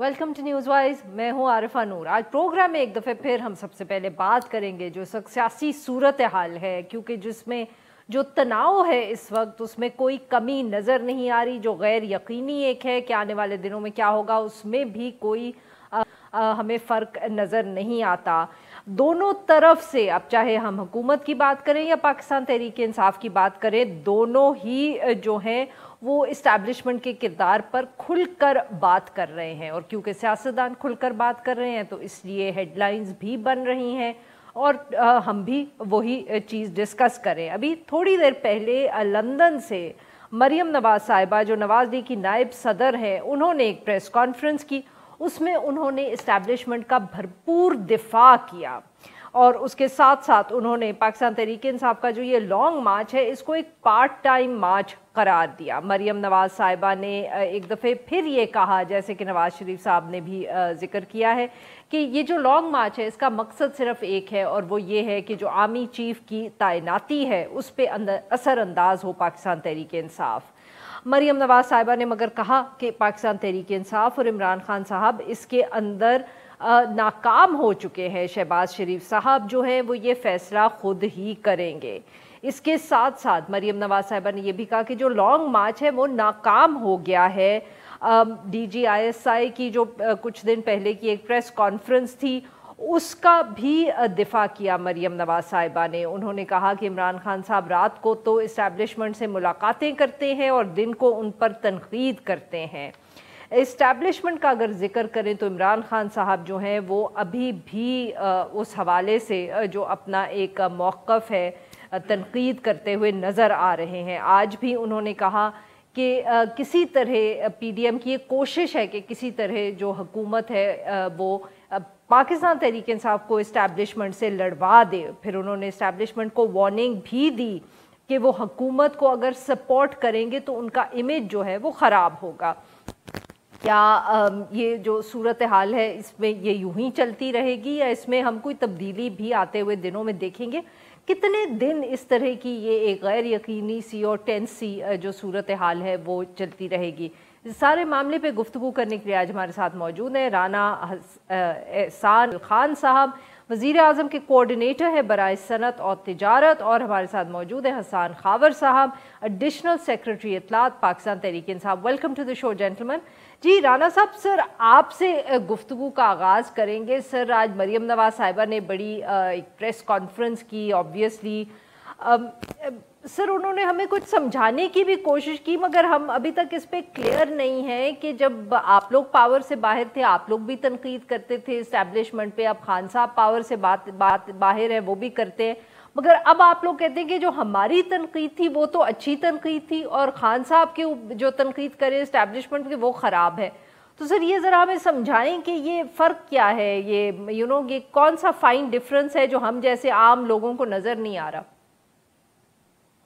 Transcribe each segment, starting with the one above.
Welcome to news wise. मैं हूं आरिफा नूर। आज प्रोग्राम में एक दफ़े फिर हम सबसे पहले बात करेंगे जो सियासी सूरत हाल है, क्योंकि जिसमें जो तनाव है इस वक्त उसमें कोई कमी नज़र नहीं आ रही। जो गैर यकीनी एक है कि आने वाले दिनों में क्या होगा, उसमें भी कोई हमें फ़र्क नज़र नहीं आता। दोनों तरफ से, अब चाहे हम हुकूमत की बात करें या पाकिस्तान तहरीक इंसाफ की बात करें, दोनों ही जो हैं वो इस्टेब्लिशमेंट के किरदार पर खुलकर बात कर रहे हैं। और क्योंकि सियासतदान खुलकर बात कर रहे हैं तो इसलिए हेडलाइंस भी बन रही हैं और हम भी वही चीज़ डिस्कस करें। अभी थोड़ी देर पहले लंदन से मरियम नवाज साहिबा, जो नवाज लीग की नायब सदर हैं, उन्होंने एक प्रेस कॉन्फ्रेंस की। उसमें उन्होंने इस्टेब्लिशमेंट का भरपूर दिफा किया और उसके साथ साथ उन्होंने पाकिस्तान तहरीक इंसाफ का जो ये लॉन्ग मार्च है इसको एक पार्ट टाइम मार्च करार दिया। मरियम नवाज साहिबा ने एक दफ़े फिर ये कहा, जैसे कि नवाज शरीफ साहब ने भी जिक्र किया है, कि ये जो लॉन्ग मार्च है इसका मकसद सिर्फ एक है और वो ये है कि जो आर्मी चीफ की तैनाती है उस पर असरअंदाज हो पाकिस्तान तहरीक इंसाफ। मरियम नवाज साहिबा ने मगर कहा कि पाकिस्तान तहरीक इंसाफ और इमरान खान साहब इसके अंदर नाकाम हो चुके हैं। शहबाज शरीफ साहब जो हैं वो ये फैसला खुद ही करेंगे। इसके साथ साथ मरियम नवाज साहिबा ने यह भी कहा कि जो लॉन्ग मार्च है वो नाकाम हो गया है। DGISI की जो कुछ दिन पहले की एक प्रेस कॉन्फ्रेंस थी उसका भी दिफा किया मरियम नवाज साहिबा ने। उन्होंने कहा कि इमरान खान साहब रात को तो इस्टेब्लिशमेंट से मुलाकातें करते हैं और दिन को उन पर तनकीद करते हैं। इस्टेब्लिशमेंट का अगर जिक्र करें तो इमरान खान साहब जो हैं वो अभी भी उस हवाले से जो अपना एक मौक़िफ़ है तनकीद करते हुए नज़र आ रहे हैं। आज भी उन्होंने कहा कि किसी तरह PDM की एक कोशिश है कि किसी तरह जो हुकूमत है वो पाकिस्तान तहरीक इंसाफ को इस्टेब्लिशमेंट से लड़वा दे। फिर उन्होंने इस्टेब्लिशमेंट को वार्निंग भी दी कि वो हुकूमत को अगर सपोर्ट करेंगे तो उनका इमेज जो है वो ख़राब होगा। क्या ये जो सूरत हाल है इसमें ये यूं ही चलती रहेगी या इसमें हम कोई तब्दीली भी आते हुए दिनों में देखेंगे? कितने दिन इस तरह की ये एक गैर यकीनी सी और टेंस सी जो सूरत हाल है वो चलती रहेगी? इस सारे मामले पे गुफ्तगू करने के लिए आज हमारे साथ मौजूद हैं राना एहसान खान साहब, वज़ीर आज़म के कोऑर्डिनेटर है बराए सनत और तिजारत, और हमारे साथ मौजूद है हसन खावर साहब, एडिशनल सेक्रेटरी इत्तलात Pakistan Tehreek Insaf. Welcome to the show gentleman. जी राना साहब, सर आपसे गुफ्तगू का आगाज़ करेंगे। सर आज मरियम नवाज साहिबा ने बड़ी एक प्रेस कॉन्फ्रेंस की, ऑब्वियसली सर उन्होंने हमें कुछ समझाने की भी कोशिश की, मगर हम अभी तक इस पे क्लियर नहीं है कि जब आप लोग पावर से बाहर थे आप लोग भी तनकीद करते थे इस्टेब्लिशमेंट पे, अब खान साहब पावर से बाहर है वो भी करते हैं, मगर अब आप लोग कहते हैं कि जो हमारी तनकीद थी वो तो अच्छी तनकीद थी और खान साहब के जो तनकीद करे इस्टेब्लिशमेंट के वो ख़राब है। तो सर ये ज़रा हमें समझाएं कि ये फ़र्क क्या है, ये ये कौन सा फाइन डिफरेंस है जो हम जैसे आम लोगों को नज़र नहीं आ रहा?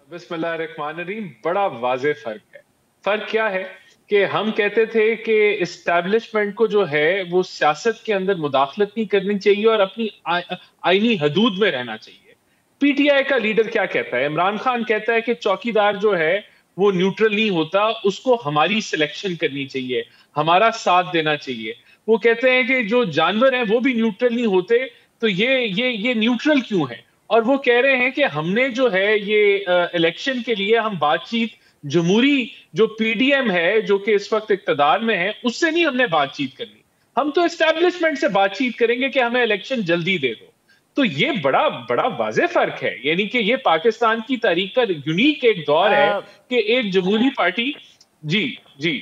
बिस्मिल्लाहिर्रहमानिर्रहीम, बड़ा वाज़ेह फ़र्क है। फ़र्क क्या है कि हम कहते थे कि इस्टेब्लिशमेंट को जो है वो सियासत के अंदर मुदाखलत नहीं करनी चाहिए और अपनी आईनी हदूद में रहना चाहिए। PTI का लीडर क्या कहता है? इमरान खान कहता है कि चौकीदार जो है वो न्यूट्रल नहीं होता, उसको हमारी सिलेक्शन करनी चाहिए, हमारा साथ देना चाहिए। वो कहते हैं कि जो जानवर हैं वो भी न्यूट्रल नहीं होते, तो ये न्यूट्रल क्यों है? और वो कह रहे हैं कि हमने जो है ये इलेक्शन के लिए हम बातचीत जमहूरी जो PDM है जो कि इस वक्त इक्तदार में है उससे नहीं हमने बातचीत करनी, हम तो एस्टेब्लिशमेंट से बातचीत करेंगे कि हमें इलेक्शन जल्दी दे दो। तो ये बड़ा बड़ा वाज़ेह फर्क है, यानी कि ये पाकिस्तान की तारीख का यूनिक एक दौर है कि एक जमहूरी पार्टी। जी जी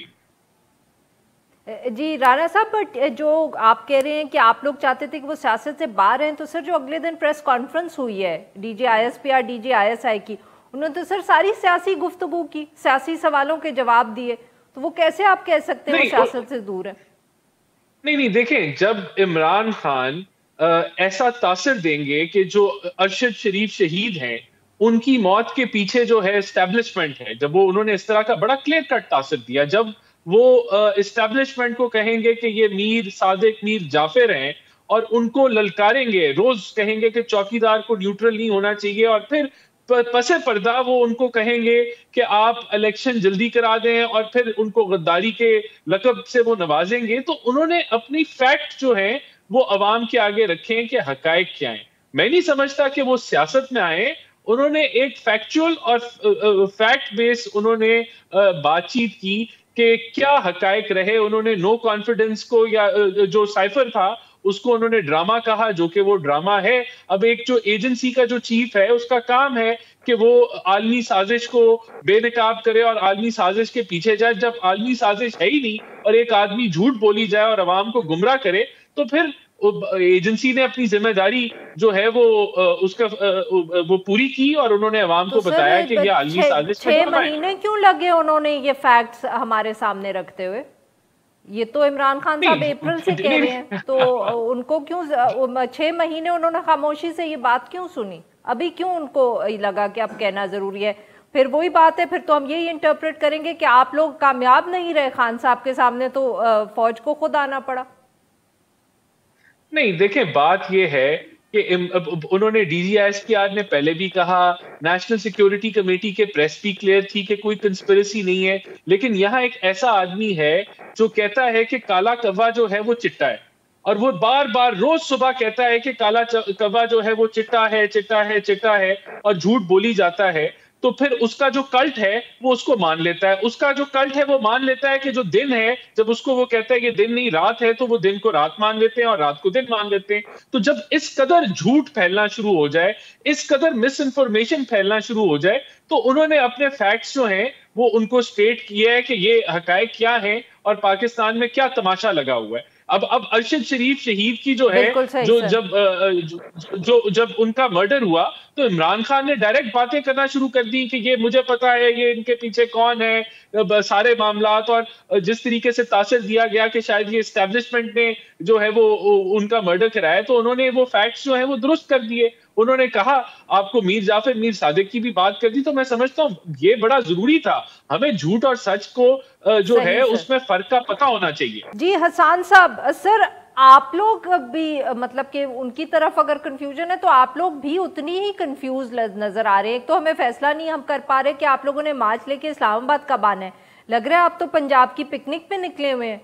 जी राणा साहब, बट जो आप कह रहे हैं कि आप लोग चाहते थे कि वो सियासत से बाहर हैं, तो सर जो अगले दिन प्रेस कॉन्फ्रेंस हुई है DGISP और DGISI की, उन्होंने तो सर सारी सियासी गुफ्तगू की, सियासी सवालों के जवाब दिए, तो वो कैसे आप कह सकते हैं वो सियासत से दूर है? नहीं, देखें, जब इमरान खान ऐसा तासर देंगे कि जो अरशद शरीफ शहीद हैं उनकी मौत के पीछे जो है एस्टेब्लिशमेंट है, जब वो उन्होंने इस तरह का बड़ा क्लियर कट तासर दिया, जब वो एस्टेब्लिशमेंट को कहेंगे कि ये मीर सादिक मीर जाफिर हैं और उनको ललकारेंगे, रोज कहेंगे कि चौकीदार को न्यूट्रल नहीं होना चाहिए, और फिर पसे पर्दा वो उनको कहेंगे कि आप इलेक्शन जल्दी करा दें और फिर उनको गद्दारी के लकब से वो नवाजेंगे। तो उन्होंने अपनी फैक्ट जो है वो अवाम के आगे रखे कि हकायक क्या है। मैं नहीं समझता कि वो सियासत में आए। उन्होंने एक फैक्चुअल और फैक्ट बेस उन्होंने बातचीत की कि क्या हकायक रहे। उन्होंने नो कॉन्फिडेंस को या जो साइफर था उसको उन्होंने ड्रामा कहा, जो कि वो ड्रामा है। अब एक जो एजेंसी का जो चीफ है उसका काम है कि वो आलमी साजिश को बेनकाब करे और आलमी साजिश के पीछे जाए। जब आलमी साजिश है ही नहीं और एक आदमी झूठ बोली जाए और अवाम को गुमराह करे, तो फिर एजेंसी ने अपनी जिम्मेदारी जो है वो वो पूरी की और उन्होंने अवाम तो को बताया कि ये आलमी साजिश का छह ड्रामा है। महीने क्यों लगे उन्होंने ये फैक्ट्स हमारे सामने रखते हुए? ये तो इमरान खान साहब अप्रैल से कह रहे हैं, तो उनको क्यों 6 महीने उन्होंने खामोशी से ये बात क्यों सुनी? अभी क्यों उनको लगा कि अब कहना जरूरी है? फिर वही बात है, फिर तो हम यही इंटरप्रेट करेंगे कि आप लोग कामयाब नहीं रहे खान साहब के सामने, तो फौज को खुद आना पड़ा। नहीं, देखें, बात ये है कि उन्होंने डीजीआईएसपीआर ने पहले भी कहा, नेशनल सिक्योरिटी कमेटी के प्रेस भी क्लियर थी कि कोई कंस्पिरेसी नहीं है। लेकिन यहाँ एक ऐसा आदमी है जो कहता है कि काला कौवा जो है वो चिट्टा है, और वो बार बार रोज सुबह कहता है कि काला कौवा जो है वो चिट्टा है, चिट्टा है, चिट्टा है, और झूठ बोली जाता है। तो फिर उसका जो कल्ट है वो उसको मान लेता है। उसका जो कल्ट है वो मान लेता है कि जो दिन है, जब उसको वो कहता है कि दिन नहीं रात है, तो वो दिन को रात मान लेते हैं और रात को दिन मान लेते हैं। तो जब इस कदर झूठ फैलना शुरू हो जाए, इस कदर मिस इन्फॉर्मेशन फैलना शुरू हो जाए, तो उन्होंने अपने फैक्ट्स जो हैं वो उनको स्टेट किया है कि ये हकायक क्या है और पाकिस्तान में क्या तमाशा लगा हुआ है। अब अरशद शरीफ शहीद की जो है, जो जब उनका मर्डर हुआ, तो इमरान खान ने डायरेक्ट बातें करना शुरू कर दी कि ये मुझे पता है, ये इनके पीछे कौन है, सारे मामलात। और जिस तरीके से तासर दिया गया कि शायद ये एस्टेब्लिशमेंट ने जो है वो उनका मर्डर कराया, तो उन्होंने वो फैक्ट्स जो है वो दुरुस्त कर दिए। उन्होंने कहा, आपको मीर जाफर मीर सादिक की भी बात कर दी। तो मैं समझता हूँ ये बड़ा जरूरी था। हमें झूठ और सच को जो है उसमें फर्क का पता होना चाहिए। जी हसन साहब, सर आप लोग भी मतलब कि उनकी तरफ अगर कंफ्यूजन है तो आप लोग भी उतनी ही कंफ्यूज नजर आ रहे हैं। एक तो हमें फैसला नहीं हम कर पा रहे कि आप लोगों ने मार्च लेके इस्लामाबाद कब आना है। लग रहा है आप तो पंजाब की पिकनिक पे निकले हुए हैं।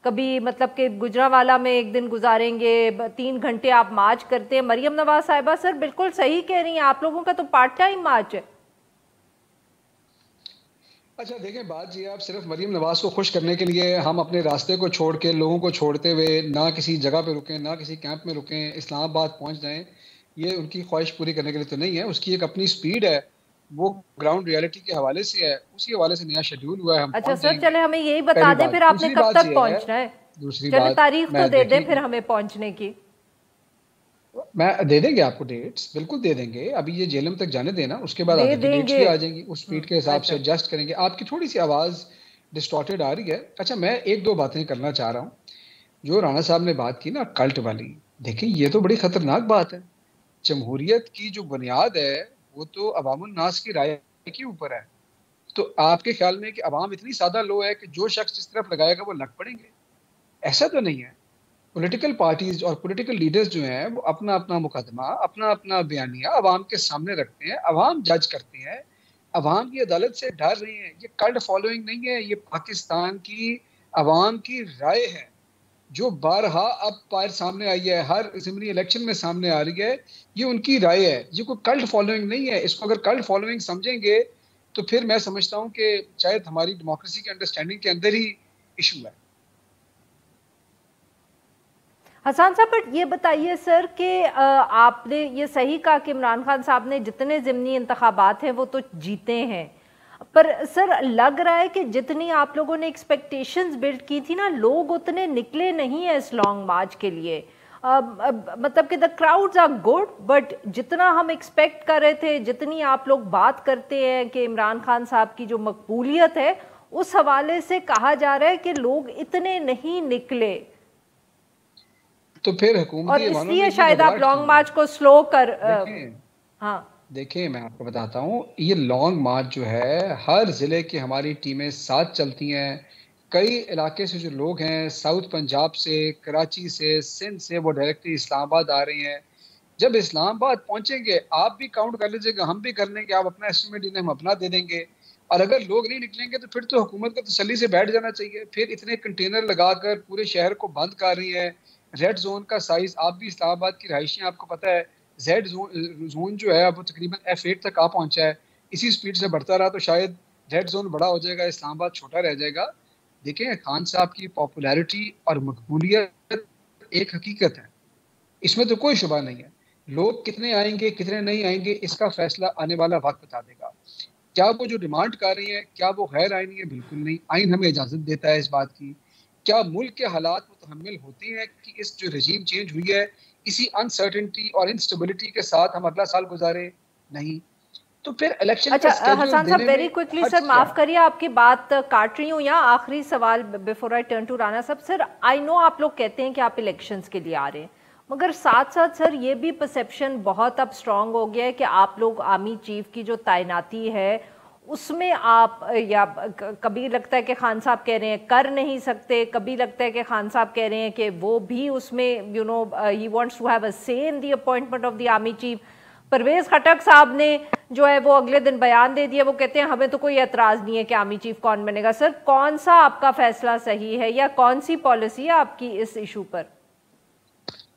कभी मतलब कि गुजरांवाला में एक दिन गुजारेंगे, 3 घंटे आप मार्च करते हैं। मरियम नवाज साहिबा सर बिल्कुल सही कह रही हैं, आप लोगों का तो पार्ट टाइम मार्च है। अच्छा देखें, बात ये, आप सिर्फ मरीम नवाज को खुश करने के लिए हम अपने रास्ते को छोड़ के, लोगों को छोड़ते हुए ना किसी जगह पे रुकें, ना किसी कैंप में रुकें, इस्लामाबाद पहुंच जाएं, ये उनकी ख्वाहिश पूरी करने के लिए तो नहीं है। उसकी एक अपनी स्पीड है, वो ग्राउंड रियलिटी के हवाले से है, उसी हवाले से नया शेड्यूल हुआ है। हम अच्छा सर, चले हमें यही बता दें फिर आपने कब तक पहुंचना है। दूसरी चले बात तारीख तो दे दें फिर हमें पहुंचने की। मैं दे देंगे आपको डेट्स, बिल्कुल दे देंगे। अभी ये जेलम तक जाने देना, उसके बाद आगे की डेट्स भी आ जाएंगी, उस स्पीड के हिसाब से एडजस्ट करेंगे। आपकी थोड़ी सी आवाज़ डिस्टॉर्टेड आ रही है। अच्छा, मैं एक दो बातें करना चाह रहा हूँ। जो राणा साहब ने बात की ना कल्ट वाली, देखिए ये तो बड़ी खतरनाक बात है। जमहूरियत की जो बुनियाद है वो तो अवामुन नास की राय के ऊपर है। तो आपके ख्याल में कि अवाम इतनी सादा लो है कि जो शख्स जिस तरफ लगाएगा वो लग पड़ेंगे? ऐसा तो नहीं है। पॉलिटिकल पार्टीज और पॉलिटिकल लीडर्स जो हैं वो अपना अपना मुकदमा, अपना अपना बयानिया अवाम के सामने रखते हैं, अवाम जज करते हैं, अवाम की अदालत से डर रहे हैं। ये कल्ट फॉलोइंग नहीं है, ये पाकिस्तान की अवाम की राय है जो बारहा अब बाहर सामने आई है, हर असेंबली इलेक्शन में सामने आ रही है। ये उनकी राय है, ये कोई कल्ट फॉलोइंग नहीं है। इसको अगर कल्ट फॉलोइंग समझेंगे तो फिर मैं समझता हूँ कि शायद हमारी डेमोक्रेसी के अंडरस्टैंडिंग के अंदर ही इशू है। हसन साहब, बट ये बताइए सर कि आपने ये सही कहा कि इमरान खान साहब ने जितने ज़िमनी इंतखाबात हैं वो तो जीते हैं, पर सर लग रहा है कि जितनी आप लोगों ने एक्सपेक्टेशंस बिल्ड की थी ना, लोग उतने निकले नहीं है इस लॉन्ग मार्च के लिए। मतलब कि the crowds are good, but जितना हम एक्सपेक्ट कर रहे थे, जितनी आप लोग बात करते हैं कि इमरान खान साहब की जो मकबूलियत है, उस हवाले से कहा जा रहा है कि लोग इतने नहीं निकले। तो फिर हुकूमती और इसलिए शायद आप लॉन्ग मार्च को स्लो कर हाँ देखिए, मैं आपको बताता हूँ, ये लॉन्ग मार्च जो है हर ज़िले की हमारी टीमें साथ चलती हैं। कई इलाके से जो लोग हैं, साउथ पंजाब से, कराची से, सिंध से, वो डायरेक्टली इस्लामाबाद आ रहे हैं। जब इस्लामाबाद पहुंचेंगे आप भी काउंट कर लीजिएगा, हम भी कर लेंगे, आप अपना एस्टिमेट दें, हम अपना दे देंगे। और अगर लोग नहीं निकलेंगे तो फिर तो हुकूमत को तसल्ली से बैठ जाना चाहिए। फिर इतने कंटेनर लगाकर पूरे शहर को बंद कर रही है। रेड जोन का साइज, आप भी इस्लामाबाद की रहायशी, आपको पता है जेड जोन जो है वो तकरीबन F8 तक आ पहुंचा है। इसी स्पीड से बढ़ता रहा तो शायद रेड जोन बड़ा हो जाएगा, इस्लामाबाद छोटा रह जाएगा। देखें, खान साहब की पॉपुलैरिटी और मकबूलियत एक हकीकत है, इसमें तो कोई शुबा नहीं है। लोग कितने आएंगे कितने नहीं आएंगे इसका फैसला आने वाला वक्त बता देगा। क्या वो जो डिमांड कर रही है क्या वो गैर आईनी है? बिल्कुल नहीं, आइन हमें इजाजत देता है इस बात की। क्या मुल्क के हालात मुतहम्मिल होते हैं कि इस जो रजीम चेंज हुई है इसी अनसर्टेनिटी और इंस्टेबिलिटी के साथ हम अगला साल गुजारे? नहीं। तो फिर इलेक्शन अच्छा हसन साहब, वेरी क्विकली सर, माफ करिए आपकी बात काट रही हूँ यहाँ, आखिरी सवाल before I turn to Rana साहब। सर आई नो आप लोग कहते हैं कि आप इलेक्शंस के लिए आ रहे हैं, मगर साथ साथ सर ये भी परसेप्शन बहुत अब स्ट्रांग हो गया है कि आप लोग आर्मी चीफ की जो तैनाती है उसमें आप, या कभी लगता है कि खान साहब कह रहे हैं कर नहीं सकते, कभी लगता है कि खान साहब कह रहे हैं कि वो भी उसमें you know he wants to have a say in the appointment of the army chief. Parvez Khattak साहब ने जो है वो अगले दिन बयान दे दिया, वो कहते हैं हमें तो कोई एतराज नहीं है कि आर्मी चीफ कौन बनेगा। सर कौन सा आपका फैसला सही है या कौन सी पॉलिसी है आपकी इस इशू पर?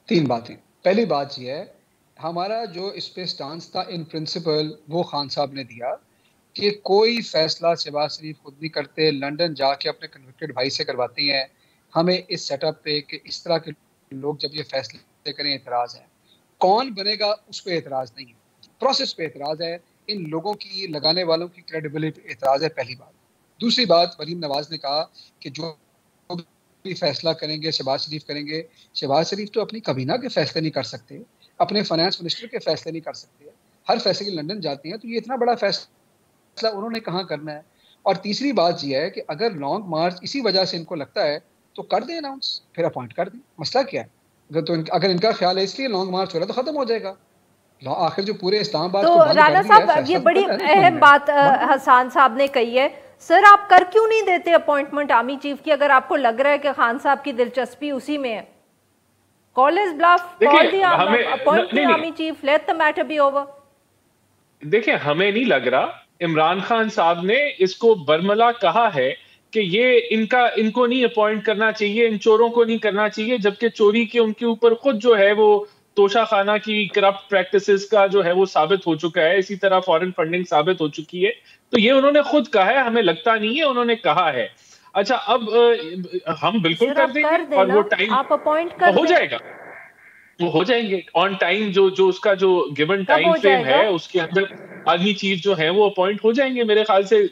तीन बातें। पहली बात यह है, हमारा जो इस पे स्टांस था इन प्रिंसिपल वो खान साहब ने दिया कि कोई फैसला शहबाज शरीफ खुद नहीं करते, लंदन जाके अपने कन्विक्टेड भाई से करवाती हैं। हमें इस सेटअप पे कि इस तरह के लोग जब ये फैसले करें एतराज़ है, कौन बनेगा उस पर एतराज़ नहीं है, प्रोसेस पे एतराज़ है, इन लोगों की लगाने वालों की क्रेडिबिलिटी पे एतराज़ है, पहली बात। दूसरी बात, वलीम नवाज ने कहा कि जो भी फैसला करेंगे शहबाज शरीफ करेंगे। शहबाज शरीफ तो अपनी कबीना के फैसले नहीं कर सकते, अपने फाइनेंस मिनिस्टर के फैसले नहीं कर सकते, हर फैसले की लंदन जाती हैं, तो ये इतना बड़ा फैसला उन्होंने कहाँ करना है। और तीसरी बात यह है कि अगर लॉन्ग मार्च इसी वजह से इनको लगता है तो कर दें अनाउंस, फिर अपॉइंट कर दें, मसला क्या है? अगर इनका ख्याल है इसलिए लॉन्ग मार्च हो रहा है तो खत्म हो जाएगा। आखिर जो पूरे इस्लामाबाद तो राणा साहब ये बड़ी अहम बात हसन साहब ने कही है, सर आप कर क्यों नहीं देते अपॉइंटमेंट आर्मी चीफ की अगर आपको लग रहा है कि खान साहब की दिलचस्पी उसी में है? Call his bluff, call the appoint the army chief, let the matter be over. देखिए हमें नहीं लग रहा, इमरान खान साहब ने इसको बरमला कहा है कि ये इनको नहीं अपॉइंट करना चाहिए, इन चोरों को नहीं करना चाहिए, जबकि चोरी के उनके ऊपर खुद जो है वो तोशा खाना की करप्ट प्रैक्टिसेस का जो है वो साबित हो चुका है, इसी तरह फॉरेन फंडिंग साबित हो चुकी है। तो ये उन्होंने खुद कहा है, हमें लगता नहीं है, उन्होंने कहा है। अच्छा अब हम बिल्कुल कर देंगे और वो टाइम आप अपॉइंट कर हो जाएगा, वो हो जाएंगे ऑन टाइम। जो उसका जो गिवन टाइम फ्रेम है उसके अंदर आर्मी चीफ जो है वो अपॉइंट हो जाएंगे। मेरे ख्याल से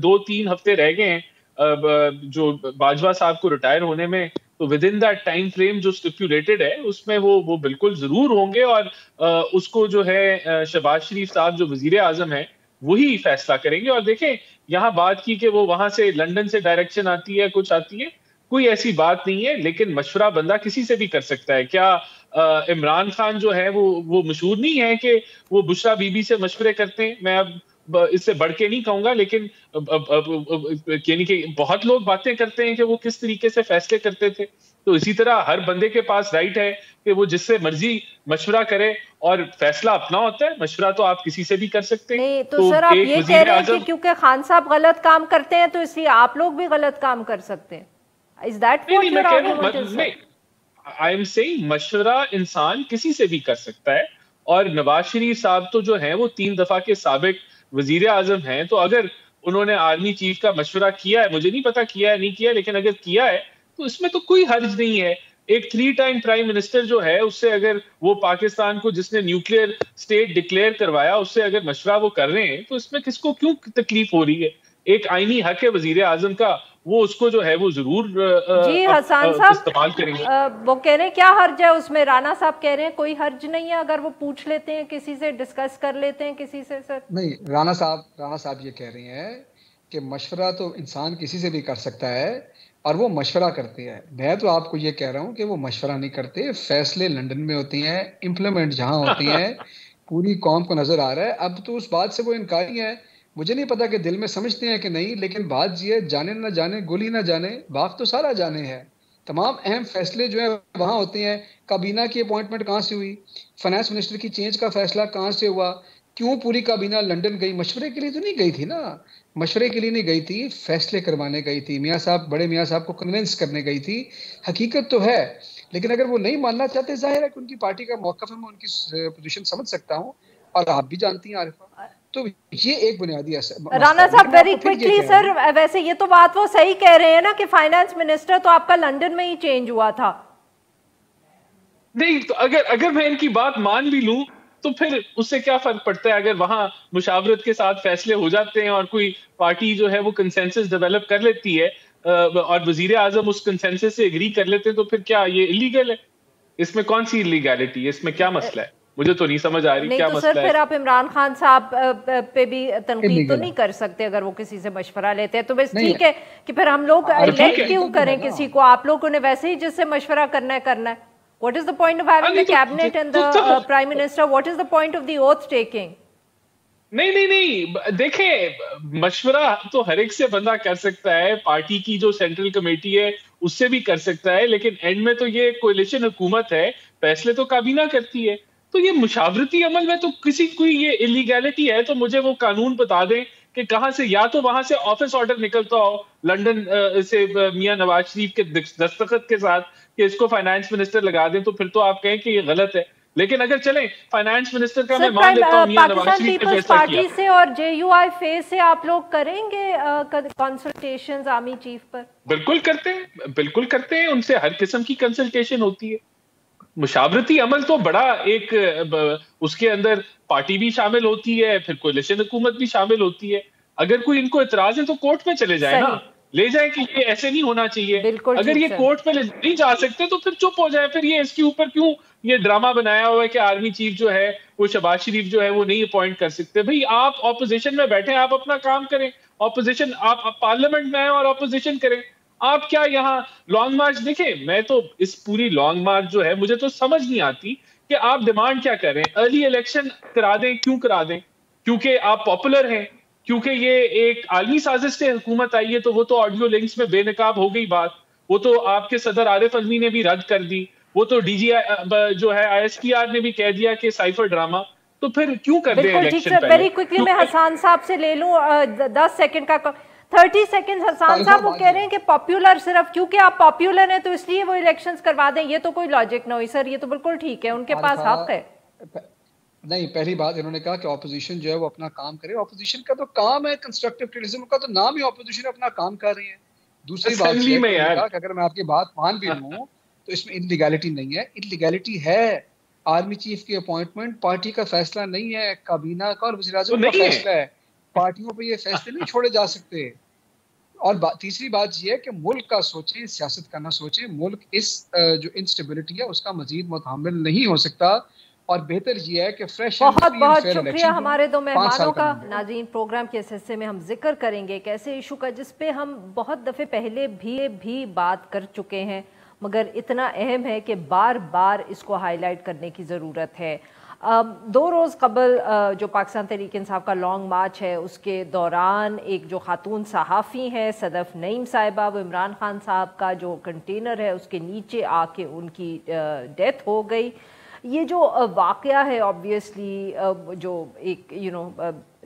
2-3 हफ्ते रह गए हैं जो बाजवा साहब को रिटायर होने में, तो with in that time frame जो स्टिपुलेटेड है उसमें वो बिल्कुल जरूर होंगे। और उसको जो है शहबाज शरीफ साहब जो वजीर आजम है वही फैसला करेंगे। और देखें यहाँ बात की कि वो वहां से लंदन से डायरेक्शन आती है, कुछ आती है, कोई ऐसी बात नहीं है, लेकिन मशवरा बंदा किसी से भी कर सकता है। क्या इमरान खान जो है वो मशहूर नहीं है कि वो बुशरा बीबी से मशवरे करते हैं? मैं अब इससे बढ़ के नहीं कहूंगा, लेकिन यानी कि बहुत लोग बातें करते हैं कि वो किस तरीके से फैसले करते थे। तो इसी तरह हर बंदे के पास राइट है कि वो जिससे मर्जी मशवरा करे, और फैसला अपना होता है, मशवरा तो आप किसी से भी कर सकते हैं। नहीं तो सर आप ये कह रहे हैं कि क्योंकि खान साहब गलत काम करते हैं तो इसलिए आप लोग भी गलत काम कर सकते हैं? Is that what your argument is? I am saying मशवरा इंसान किसी से भी कर सकता है, और नवाज शरीफ साहब तो जो है वो 3 दफा के साबिक वजीर आजम हैं, तो अगर उन्होंने आर्मी चीफ का मशवरा किया है, मुझे नहीं पता किया है नहीं किया, लेकिन अगर किया है तो इसमें तो कोई हर्ज नहीं है। एक 3 टाइम प्राइम मिनिस्टर जो है उससे अगर वो पाकिस्तान को जिसने न्यूक्लियर स्टेट डिक्लेयर करवाया उससे अगर मशवरा वो कर रहे हैं तो इसमें किसको क्यों तकलीफ हो रही है? एक आईनी हक है वजीर आजम का, वो उसको जो है वो जरूर जी हसन साहब इस्तेमाल करेंगे। वो कह रहे हैं क्या हर्ज है उसमें? राणा साहब कह रहे हैं कोई हर्ज नहीं है अगर वो पूछ लेते हैं किसी से, डिस्कस कर लेते हैं किसी से। सर नहीं, राणा साहब ये कह रही हैं कि मशवरा तो इंसान किसी से भी कर सकता है और वो मशवरा करते हैं। मैं तो आपको ये कह रहा हूँ कि वो मशवरा नहीं करते, फैसले लंदन में होती हैं, इम्प्लीमेंट जहाँ होती हैं पूरी कौम को नजर आ रहा है। अब तो उस बात से वो इनकारी है, मुझे नहीं पता कि दिल में समझते हैं कि नहीं, लेकिन बात ये जाने ना जाने गोली ना जाने बाप तो सारा जाने है। तमाम अहम फैसले जो है वहाँ होते हैं। काबीना की अपॉइंटमेंट कहाँ से हुई, फाइनेंस मिनिस्टर की चेंज का फैसला कहाँ से हुआ, क्यों पूरी काबीना लंदन गई? मशवरे के लिए तो नहीं गई थी ना, मशवरे के लिए नहीं गई थी, फैसले करवाने गई थी। मियाँ साहब, बड़े मियाँ साहब को कन्विंस करने गई थी। हकीकत तो है, लेकिन अगर वो नहीं मानना चाहते, जाहिर है कि उनकी पार्टी का मौक़िफ़ है, मैं उनकी पोजीशन समझ सकता हूँ, और आप भी जानती हैं आरिफा। तो ये एक बुनियादी राना साहब वेरी क्विकली सर, वैसे ये तो बात वो सही कह रहे हैं ना कि फाइनेंस मिनिस्टर तो आपका लंदन में ही चेंज हुआ था। नहीं, तो अगर मैं इनकी बात मान भी लूं तो फिर उससे क्या फर्क पड़ता है? अगर वहां मुशावरत के साथ फैसले हो जाते हैं और कोई पार्टी जो है वो कंसेंसस डेवलप कर लेती है और वजीर आजम उस कंसेंसस से एग्री कर लेते हैं, तो फिर क्या ये इलीगल है? इसमें कौन सी इलीगैलिटी है? इसमें क्या मसला है? मुझे तो नहीं समझ आ रही क्या तो मसला सर, फिर आप इमरान खान साहब पे भी तनकीद तो नहीं कर सकते अगर वो किसी से मशवरा लेते हैं। तो बस ठीक है कि फिर हम लोग इलेक्ट क्यों करें किसी को? आप लोगों ने वैसे ही जिससे मशवरा करना है। What is the point of having the cabinet and the prime minister? What is the point of the oath taking? नहीं, देखें, मशवरा तो हर एक से बंदा कर सकता है, पार्टी की जो सेंट्रल कमेटी है उससे भी कर सकता है, लेकिन एंड में तो ये कोalition हुकूमत है, फैसले तो काबीना करती है। तो ये मुशावरती अमल में तो किसी कोई ये इलीगैलिटी है तो मुझे वो कानून बता दें कि कहां से, या तो वहां से ऑफिस ऑर्डर निकलता हो लंदन से मियां नवाज शरीफ के दस्तखत के साथ कि इसको फाइनेंस मिनिस्टर लगा दें, तो फिर तो आप कहें कि ये गलत है। लेकिन अगर चलें फाइनेंस मिनिस्टर का मैं मान लेता हूं मियां नवाज शरीफ ने फैसला किया, से और JUI फेज से आप लोग करेंगे कंसल्टेशंस आर्मी चीफ पर? बिल्कुल करते हैं, उनसे हर किस्म की कंसल्टेशन होती है। मुशावरती अमल तो बड़ा एक उसके अंदर पार्टी भी शामिल होती है, फिर कोalition हुकूमत भी शामिल होती है। अगर कोई इनको इतराज है तो कोर्ट में चले जाए ना, ले जाए कि ये ऐसे नहीं होना चाहिए। अगर ये कोर्ट में नहीं जा सकते तो फिर चुप हो जाए। फिर ये इसके ऊपर क्यों ये ड्रामा बनाया हुआ है कि आर्मी चीफ जो है वो शहबाज शरीफ जो है वो नहीं अपॉइंट कर सकते? भाई आप ऑपोजिशन में बैठे, आप अपना काम करें। ऑपोजिशन, आप पार्लियामेंट में आए और ऑपोजिशन करें। आप क्या यहाँ लॉन्ग मार्च देखें? मैं तो इस पूरी लॉन्ग मार्च जो है मुझे तो समझ नहीं आती कि आप डिमांड क्या कर रहे हैं। अर्ली इलेक्शन करा दें, क्यों करा दें? क्योंकि आप पॉपुलर हैं, क्योंकि ये एक आलमी साजिश से हुकूमत आई है, तो वो तो ऑडियो लिंक्स में बेनकाब हो गई बात। वो तो आपके सदर आरिफ अलवी ने भी रद्द कर दी। वो तो DG जो है ISPR ने भी कह दिया कि साइफर ड्रामा। तो फिर क्यों कर दें इलेक्शन पहले? वेरी क्विकली मैं हसान साहब से ले लूं 10 सेकंड का 30 सेकंड। हसान साहब वो कह रहे हैं कि पॉपुलर, सिर्फ क्योंकि आप पॉपुलर हैं तो इसलिए वो इलेक्शंस करवा दें। ये तो कोई लॉजिक ना हुई सर, ये तो बिल्कुल ठीक है, उनके पास हक है। नहीं, पहली बात इन्होंने कहा कि ऑपोजिशन जो है वो अपना काम करे। ऑपोजिशन का तो काम है कंस्ट्रक्टिव क्रिटिसिज्म का, तो नाम ही ऑपोजिशन अपना काम कर रही है। दूसरी बात ये है कि अगर मैं आपकी बात मान भी लूं तो इसमें इलीगैलिटी नहीं है। इलीगैलिटी है आर्मी चीफ की अपॉइंटमेंट पार्टी का फैसला नहीं है, काबीना का और वज़ीर आज़म का फैसला है। पार्टियों पे ये फैसले नहीं छोड़े जा सकते। और तीसरी बात ये है कि मुल्क का सोचें, सियासत का ना सोचें। मुल्क इस जो इंस्टेबिलिटी है उसका मजीद मुतहम्मिल नहीं हो सकता। और बेहतर ये है कि फ्रेश बहुत शुक्रिया हमारे दो मेहमानों का। नाज़रीन, प्रोग्राम के इस हिस्से में हम जिक्र करेंगे एक ऐसे इशू का जिस पे हम बहुत दफ़े पहले भी बात कर चुके हैं, मगर इतना अहम है कि बार बार इसको हाईलाइट करने की ज़रूरत है। 2 रोज़ कबल जो पाकिस्तान तहरीक इंसाफ का लॉन्ग मार्च है उसके दौरान एक जो खातून सहाफ़ी हैं सदफ नईम साहिबा, वो इमरान खान साहब का जो कंटेनर है उसके नीचे आके उनकी डेथ हो गई। ये जो वाक़या है ऑब्वियसली जो एक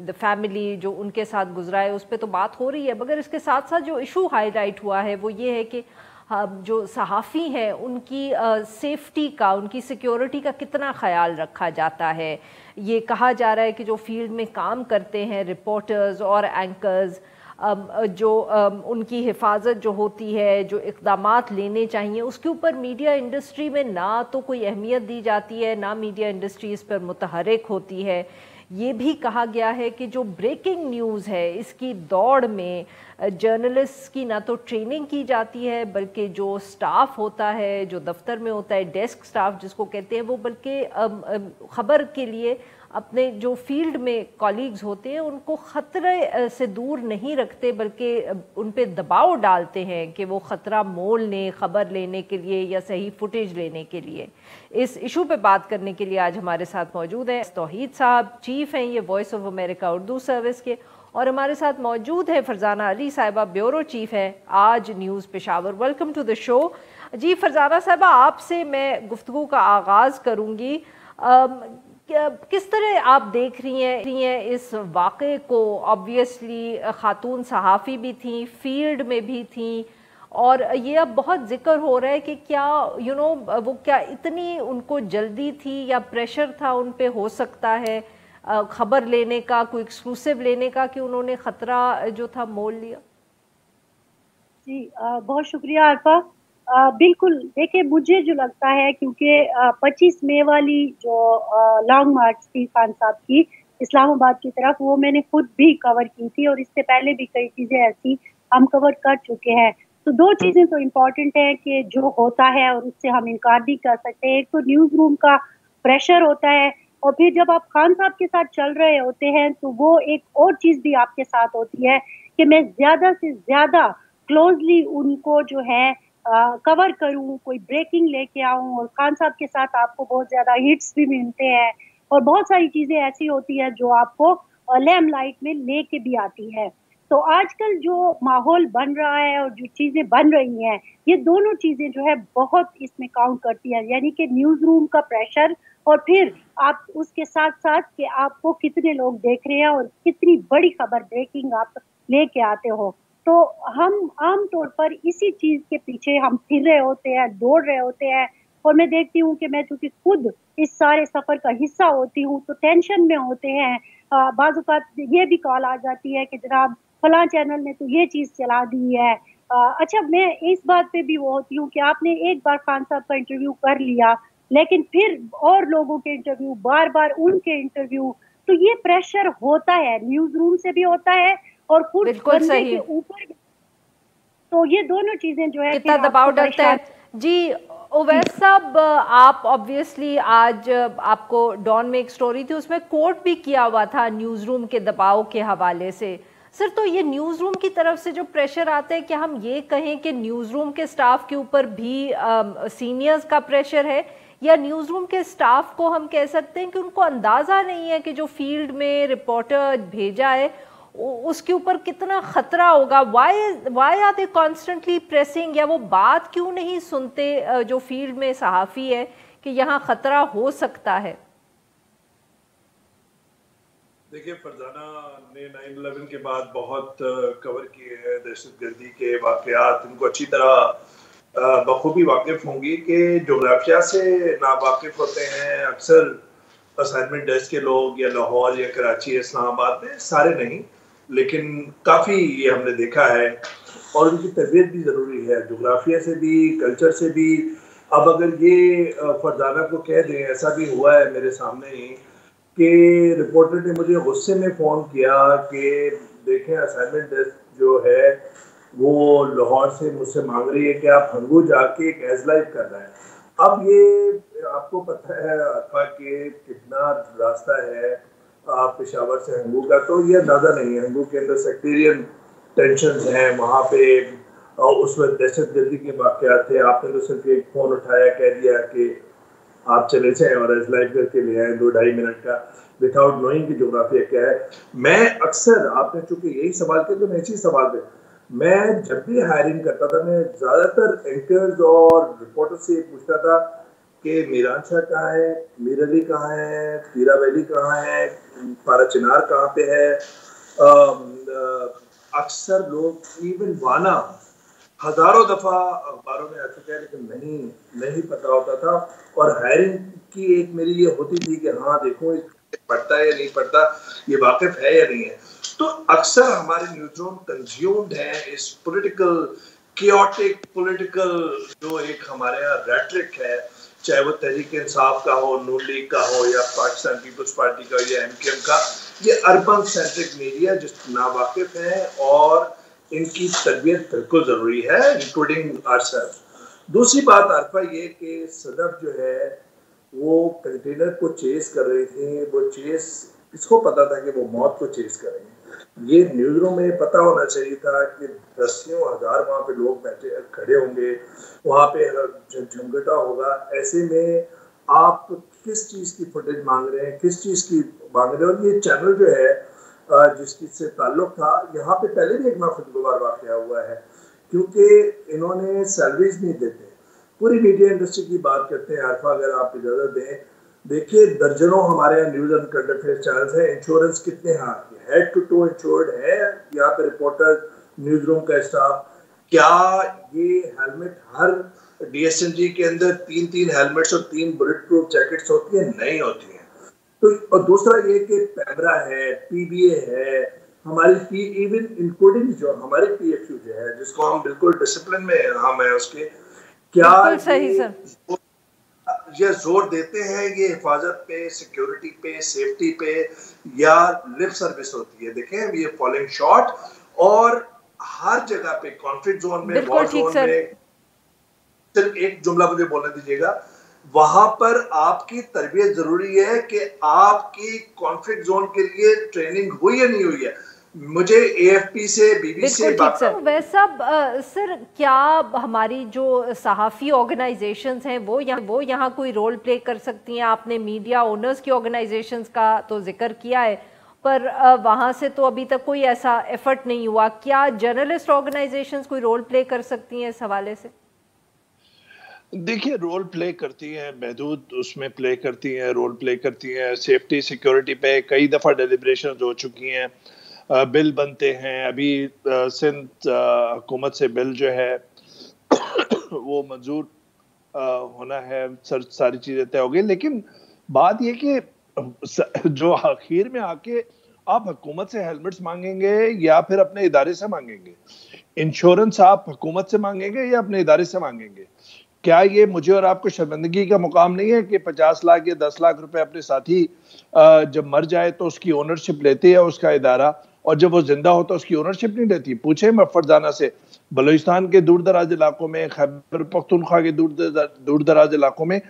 द फैमिली जो उनके साथ गुजरा है उस पर तो बात हो रही है, मगर इसके साथ साथ जो इशू हाईलाइट हुआ है वो ये है कि जो सहाफ़ी हैं उनकी सेफ्टी का, उनकी सिक्योरिटी का कितना ख्याल रखा जाता है। ये कहा जा रहा है कि जो फील्ड में काम करते हैं रिपोर्टर्स और एंकर्स, जो उनकी हिफाजत जो होती है, जो इक़दामात लेने चाहिए, उसके ऊपर मीडिया इंडस्ट्री में ना तो कोई अहमियत दी जाती है, ना मीडिया इंडस्ट्री इस पर मुतहर्रिक होती है। ये भी कहा गया है कि जो ब्रेकिंग न्यूज़ है इसकी दौड़ में जर्नलिस्ट की ना तो ट्रेनिंग की जाती है, बल्कि जो स्टाफ होता है, जो दफ्तर में होता है, डेस्क स्टाफ जिसको कहते हैं, वो बल्कि ख़बर के लिए अपने जो फील्ड में कॉलीग्स होते हैं उनको ख़तरे से दूर नहीं रखते, बल्कि उन पे दबाव डालते हैं कि वो ख़तरा मोल लें ख़बर लेने के लिए या सही फुटेज लेने के लिए। इस इशू पे बात करने के लिए आज हमारे साथ मौजूद हैं तौहीद साहब, चीफ हैं ये voice of America Urdu service के, और हमारे साथ मौजूद है फरजाना अली साहिबा, ब्यूरो चीफ है Aaj news Peshawar. Welcome to the show. जी फरजाना साहिबा, आपसे मैं गुफ्तगू का आगाज़ करूँगी। किस तरह आप देख रही हैं इस वाक़े को? ऑब्वियसली ख़ातून सहाफ़ी भी थी, फील्ड में भी थी, और ये अब बहुत जिक्र हो रहा है कि क्या वो क्या इतनी उनको जल्दी थी या प्रेशर था उन पे, हो सकता है खबर लेने का, कोई एक्सक्लूसिव लेने का, कि उन्होंने ख़तरा जो था मोल लिया? जी बहुत शुक्रिया आरफा। बिल्कुल, देखिए मुझे जो लगता है, क्योंकि 25 मई वाली जो लॉन्ग मार्च थी खान साहब की इस्लामाबाद की तरफ, वो मैंने खुद भी कवर की थी और इससे पहले भी कई चीज़ें ऐसी हम कवर कर चुके हैं। तो 2 चीज़ें तो इम्पॉर्टेंट है कि जो होता है और उससे हम इनकार नहीं कर सकते। एक तो न्यूज़ रूम का प्रेशर होता है, और फिर जब आप खान साहब के साथ चल रहे होते हैं तो वो एक और चीज़ भी आपके साथ होती है कि मैं ज़्यादा से ज़्यादा क्लोजली उनको जो है कवर करूं, कोई ब्रेकिंग लेके आऊं। और खान साहब के साथ आपको बहुत ज़्यादा हिट्स भी मिलते हैं और बहुत सारी चीज़ें ऐसी होती है जो आपको लेमलाइट में लेके भी आती है। तो आजकल जो माहौल बन रहा है और जो चीज़ें बन रही हैं, ये दोनों चीज़ें जो है बहुत इसमें काउंट करती है, यानी कि न्यूज़ रूम का प्रेशर और फिर आप उसके साथ साथ कि आपको कितने लोग देख रहे हैं और कितनी बड़ी खबर ब्रेकिंग आप लेके आते हो। तो हम आम तौर पर इसी चीज़ के पीछे हम फिर रहे होते हैं, दौड़ रहे होते हैं। और मैं देखती हूँ कि मैं चूँकि खुद इस सारे सफ़र का हिस्सा होती हूँ, तो टेंशन में होते हैं। बाज़ औक़ात ये भी कॉल आ जाती है कि जनाब फलां चैनल ने तो ये चीज़ चला दी है। अच्छा, मैं इस बात पे भी वो होती हूँ कि आपने एक बार खान साहब का इंटरव्यू कर लिया, लेकिन फिर और लोगों के इंटरव्यू, बार-बार उनके इंटरव्यू, तो ये प्रेशर होता है, न्यूज़ रूम से भी होता है और खुद बंदे के ऊपर। तो ये दोनों चीजें जो है कितना दबाव डालता है। जी उवैस साहब, आप ऑब्वियसली आज आपको डॉन में एक स्टोरी थी, उसमें कोट भी किया हुआ था न्यूज़ रूम के दबाव के हवाले से। सर, तो ये न्यूज़ रूम की तरफ से जो प्रेशर आता है, क्या हम ये कहें कि न्यूज़ रूम के स्टाफ के ऊपर भी सीनियर्स का प्रेशर है, या न्यूज़ रूम के स्टाफ को हम कह सकते हैं कि उनको अंदाज़ा नहीं है कि जो फील्ड में रिपोर्टर भेजा है उसके ऊपर कितना खतरा होगा? Why are they constantly pressing, या वो बात क्यों नहीं सुनते जो फील्ड में सहाफ़ी है कि यहाँ खतरा हो सकता है? देखिए, फरजाना ने 9/11 के बाद बहुत कवर किए हैं दहशतगर्दी के वाक़यात। इनको अच्छी तरह बखूबी वाकिफ़ होंगी कि जोग्राफिया से नावाकिफ़ होते हैं अक्सर असाइनमेंट डेस्क के लोग, या लाहौर या कराची, इस्लामाबाद में, सारे नहीं लेकिन काफ़ी ये हमने देखा है। और उनकी तरबियत भी ज़रूरी है, जोग्राफिया से भी, कल्चर से भी। अब अगर ये फरजाना को कह दें, ऐसा भी हुआ है मेरे सामने ही कि रिपोर्टर ने मुझे गुस्से में फ़ोन किया कि देखें असाइनमेंट डेस्क जो है वो लाहौर से मुझसे मांग रही है कि आप हंगू जाके एक एज लाइव कर रहे हैं। अब ये आपको पता है आपका कि कितना रास्ता है पेशावर से हंगू का, तो ये अंदाज़ा नहीं है। हंगू के अंदर सेक्टेरियन टेंशन हैं, वहाँ पे उस वक्त दहशतगर्दी के वाक़यात थे। आपने तो सिर्फ एक फ़ोन उठाया, कह दिया कि आप चले जाएँ और एज लाइव करके ले आए 2-2.5 मिनट का, विदाउट नोइंग कि जोग्राफिया क्या है। मैं अक्सर, आपने चूँकि यही सवाल किया तो मैं इसी सवाल पे, मैं जब भी हायरिंग करता था, मैं ज़्यादातर एंकर्स और रिपोर्टर से पूछता था कि मीरान शाह कहाँ है, मीर अली कहाँ है, तीरा वैली कहाँ है, पारा चिनार कहाँ पे है। अक्सर लोग, इवन वाना हज़ारों दफ़ा अखबारों में आ चुका है, लेकिन नहीं पता होता था। और हायरिंग की एक मेरी ये होती थी कि हाँ देखो पढ़ता है या नहीं पढ़ता, ये वाकिफ है या नहीं है। तो अक्सर हमारे न्यूज़ रूम कंज्यूम्ड हैं इस पॉलिटिकल, कियोटिक पॉलिटिकल जो एक हमारे यहाँ रेटरिक है, चाहे वो तहरीक इंसाफ का हो, नून लीग का हो, या पाकिस्तान पीपल्स पार्टी का, या एमकेएम का। ये अर्बन सेंट्रिक मीडिया जिस नावाकिफ है, और इनकी तरबियत बिल्कुल ज़रूरी है, इंक्लूडिंग आरसेल्फ। दूसरी बात आरफा ये कि सदफ जो है वो कंटेनर को चेस कर रही थी। वो चेस, इसको पता था कि वो मौत को चेस करेंगे। ये न्यूज़ रूम में पता होना चाहिए था कि दसियों हज़ार वहाँ पे लोग बैठे खड़े होंगे, वहाँ पे झमघटा होगा। ऐसे में आप किस चीज़ की फुटेज मांग रहे हैं, किस चीज़ की मांग रहे हैं। और ये चैनल जो है जिस चीज से ताल्लुक था। यहाँ पे पहले भी एक नाखुशगवार वाकया हुआ है क्योंकि इन्होंने सैलरीज नहीं देते। पूरी मीडिया इंडस्ट्री की बात करते हैं आरफा, अगर आप इजाजत दें, देखिए दर्जनों हमारे यहाँ news and current affair channels हैं, इंश्योरेंस कितने हैं आपके, हेड टू टू इंश्योर्ड है यहाँ पे रिपोर्टर, न्यूज रूम का स्टाफ। क्या ये हेलमेट हर डीएसएनजी के अंदर 3-3 हेलमेट्स और 3 बुलेट प्रूफ जैकेट्स होती है? नहीं होती है। तो और दूसरा ये कि पैमरा है, पीबीए है, हमारी इवन इंक्लूडिंग जो हमारे पीएफयू जो है जिसको हम बिल्कुल डिसिप्लिन में हम है उसके, क्या ये जोर देते हैं ये हिफाजत पे, सिक्योरिटी पे, सेफ्टी पे, या लिप सर्विस होती है? देखें ये फॉलोइंग शॉट, और हर जगह पे कॉन्फ्लिक्ट जोन में, वॉर जोन में, सिर्फ एक जुमला मुझे बोलने दीजिएगा, वहां पर आपकी तरबियत जरूरी है कि आपकी कॉन्फ्लिक्ट जोन के लिए ट्रेनिंग हुई या नहीं हुई है। मुझे एएफपी से, बीबी से बात सर, वैसा सर क्या हमारी जो सहाफ़ी ऑर्गेनाइजेशंस हैं वो यहाँ कोई रोल प्ले कर सकती हैं? आपने मीडिया ओनर्स की ऑर्गेनाइजेशंस का तो जिक्र किया है, पर वहाँ से तो अभी तक कोई ऐसा एफर्ट नहीं हुआ। क्या जर्नलिस्ट ऑर्गेनाइजेशंस कोई रोल प्ले कर सकती हैं इस हवाले से? देखिए रोल प्ले करती हैं, महदूद उसमें प्ले करती हैं, रोल प्ले करती हैं। सेफ्टी सिक्योरिटी पे कई दफ़ा डेलिब्रेशन हो चुकी हैं, बिल बनते हैं। अभी सिंध हुकूमत से बिल जो है वो मंजूर होना है, सारी चीज़ें तय हो गई। लेकिन बात ये कि जो आखिर में आके आप हुकूमत से हेलमेट्स मांगेंगे या फिर अपने इदारे से मांगेंगे? इंश्योरेंस आप हुकूमत से मांगेंगे या अपने इदारे से मांगेंगे? क्या ये मुझे और आपको शर्मिंदगी का मुकाम नहीं है कि 50 लाख या 10 लाख रुपए अपने साथी जब मर जाए तो उसकी ओनरशिप लेती है उसका इदारा, और जब वो जिंदा होता है उसकी ओनरशिप नहीं लेती? पूछे मैं फरजाना से, बलूचिस्तान के दूर दराज इलाकों में, खैबर पख्तूनख्वा के दूर दराज इलाकों में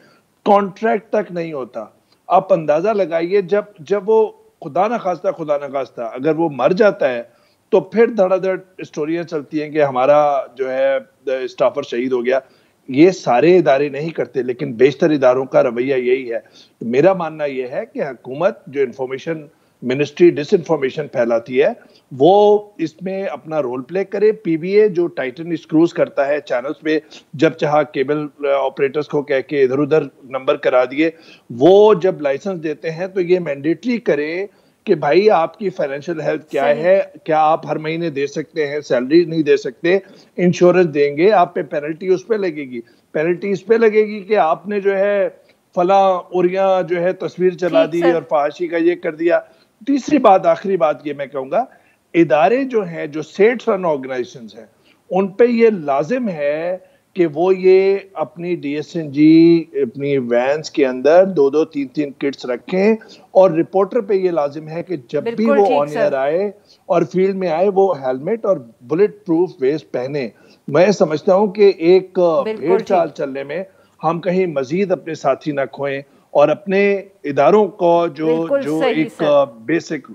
कॉन्ट्रैक्ट तक नहीं होता। आप अंदाजा लगाइए जब वो खुदा ना खास्ता अगर वो मर जाता है तो फिर धड़ाधड़ स्टोरियां चलती हैं कि हमारा जो है स्टाफर शहीद हो गया। ये सारे इदारे नहीं करते, लेकिन बेशतर इदारों का रवैया यही है। तो मेरा मानना यह है कि हुकूमत जो इंफॉर्मेशन मिनिस्ट्री डिसइंफॉर्मेशन फैलाती है वो इसमें अपना रोल प्ले करे। पीबीए जो टाइटन स्क्रूज करता है चैनल्स पे, जब चाहा केबल ऑपरेटर्स को कह के इधर उधर नंबर करा दिए, वो जब लाइसेंस देते हैं तो ये मैंडेटरी करे कि भाई आपकी फाइनेंशियल हेल्थ क्या है, क्या आप हर महीने दे सकते हैं, सैलरी नहीं दे सकते, इंश्योरेंस देंगे, आप पे पेनल्टी उस पे लगेगी। पेनल्टी इस पे लगेगी कि आपने जो है फला उरिया जो है तस्वीर चला दी और फहाशी का ये कर दिया। तीसरी बात, आखिरी बात ये मैं कहूंगा, इदारे जो हैं, जो स्टेट रन ऑर्गेनाइजेशंस हैं, उन पे ये लाजिम है कि वो ये अपनी डीएसएनजी अपनी वैन्स के अंदर 2-2, 3-3 किट्स रखें, और रिपोर्टर पे ये लाजिम है कि जब भी वो ऑन एयर आए और फील्ड में आए वो हेलमेट और बुलेट प्रूफ वेस्ट पहने। मैं समझता हूं कि एक भेड़ चाल चलने में हम कहीं मजीद अपने साथी ना खोएं और अपने इदारों को जो एक बेसिक।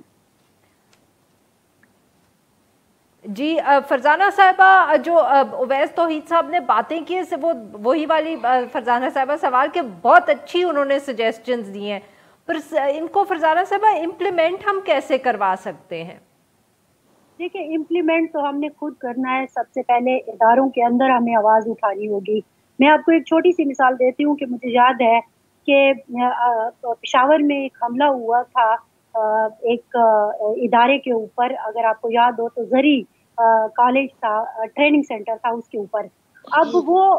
जी फरजाना साहिबा, जो उवैस तौहीद साहब ने बातें की है वो वही वाली फरजाना साहिबा सवाल के बहुत अच्छी उन्होंने सजेशंस दी हैं, पर इनको फरजाना साहिबा इम्प्लीमेंट हम कैसे करवा सकते हैं? देखिए इम्प्लीमेंट तो हमने खुद करना है। सबसे पहले इदारों के अंदर हमें आवाज़ उठानी होगी। मैं आपको एक छोटी सी मिसाल देती हूँ कि मुझे याद है कि पेशावर में एक हमला हुआ था एक इदारे के ऊपर, अगर आपको याद हो तो जरी कॉलेज था, ट्रेनिंग सेंटर था उसके ऊपर। अब वो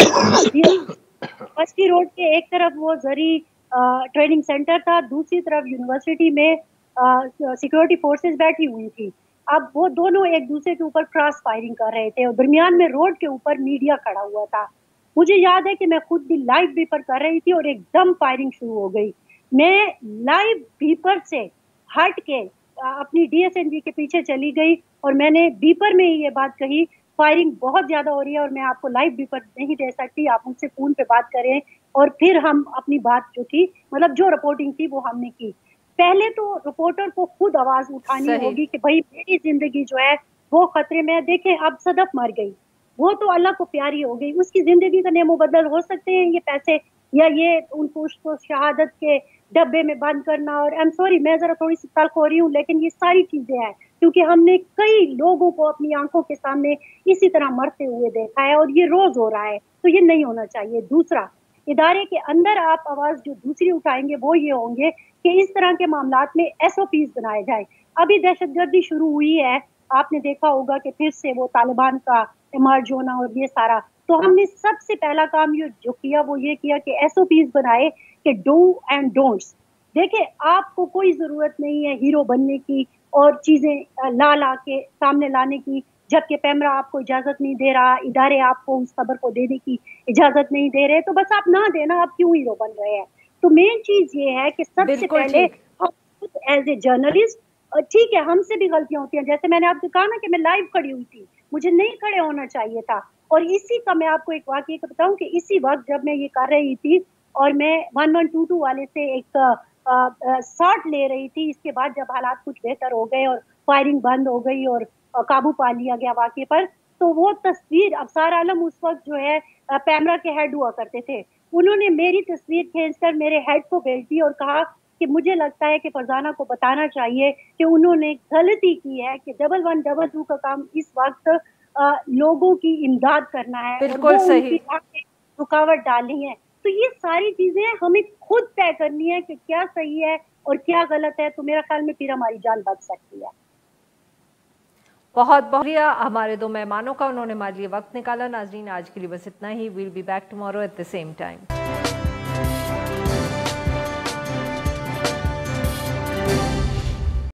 बस्ती रोड के एक तरफ वो जरी ट्रेनिंग सेंटर था, दूसरी तरफ यूनिवर्सिटी में सिक्योरिटी फोर्सेस बैठी हुई थी। अब वो दोनों एक दूसरे के ऊपर क्रॉस फायरिंग कर रहे थे और दरमियान में रोड के ऊपर मीडिया खड़ा हुआ था। मुझे याद है कि मैं खुद भी लाइव बीपर कर रही थी और एकदम फायरिंग शुरू हो गई। मैं लाइव बीपर से हट के अपनी डीएसएनजी के पीछे चली गई और मैंने बीपर में ही ये बात कही, फायरिंग बहुत ज्यादा हो रही है और मैं आपको लाइव बीपर नहीं दे सकती, आप मुझसे फोन पे बात करें। और फिर हम अपनी बात जो थी, मतलब जो रिपोर्टिंग थी वो हमने की। पहले तो रिपोर्टर को खुद आवाज उठानी होगी कि भाई मेरी जिंदगी जो है वो खतरे में। देखें अब सदफ मर गई, वो तो अल्लाह को प्यारी हो गई, उसकी जिंदगी का नेमो बदल हो सकते हैं ये पैसे या ये उनको उसको शहादत के डब्बे में बंद करना। और आई एम सॉरी, मैं जरा थोड़ी सी तल्ख हो रही हूँ, लेकिन ये सारी चीजें हैं क्योंकि हमने कई लोगों को अपनी आंखों के सामने इसी तरह मरते हुए देखा है और ये रोज हो रहा है, तो ये नहीं होना चाहिए। दूसरा, इदारे के अंदर आप आवाज जो दूसरी उठाएंगे वो ये होंगे कि इस तरह के मामलात में SOPs बनाए जाए। अभी दहशतगर्दी शुरू हुई है, आपने देखा होगा कि फिर से वो तालिबान का इमर्ज होना और ये सारा, तो हमने सबसे पहला काम ये जो किया वो ये किया कि SOPs बनाए कि डू एंड डोंट्स। देखिए, आपको कोई जरूरत नहीं है हीरो बनने की और चीजें ला के सामने लाने की, जबकि पैमरा आपको इजाजत नहीं दे रहा, इदारे आपको उस खबर को देने की इजाजत नहीं दे रहे, तो बस आप ना देना, आप क्यों हीरो बन रहे हैं। तो मेन चीज ये है कि सबसे पहले हम खुद एज ए जर्नलिस्ट, ठीक है हमसे भी गलतियां होती हैं, जैसे मैंने आपको कहा ना कि मैं लाइव खड़ी हुई थी, मुझे नहीं खड़े होना चाहिए था। और इसी का मैं आपको एक वाकया बताऊं कि इसी वक्त जब मैं ये कर रही थी और मैं 1122 वाले से एक शॉट ले रही थी, इसके बाद जब हालात कुछ बेहतर हो गए और फायरिंग बंद हो गई और काबू पा लिया गया वाकये पर, तो वो तस्वीर अफसार आलम उस वक्त जो है पैमरा के हेड हुआ करते थे, उन्होंने मेरी तस्वीर खींचकर मेरे हेड को भेज दी और कहा कि मुझे लगता है कि फरजाना को बताना चाहिए कि उन्होंने गलती की है कि 1122 का काम इस वक्त लोगों की इमदाद करना है, बिल्कुल सही, रुकावट डालनी है। तो ये सारी चीजें हमें खुद तय करनी है कि क्या सही है और क्या गलत है, तो मेरा ख्याल में फिर हमारी जान बच सकती है। बहुत बहुत शुक्रिया हमारे दो मेहमानों का, उन्होंने हमारे लिए वक्त निकाला। नाजरीन, आज के लिए बस इतना ही। We'll be back tomorrow at the same time.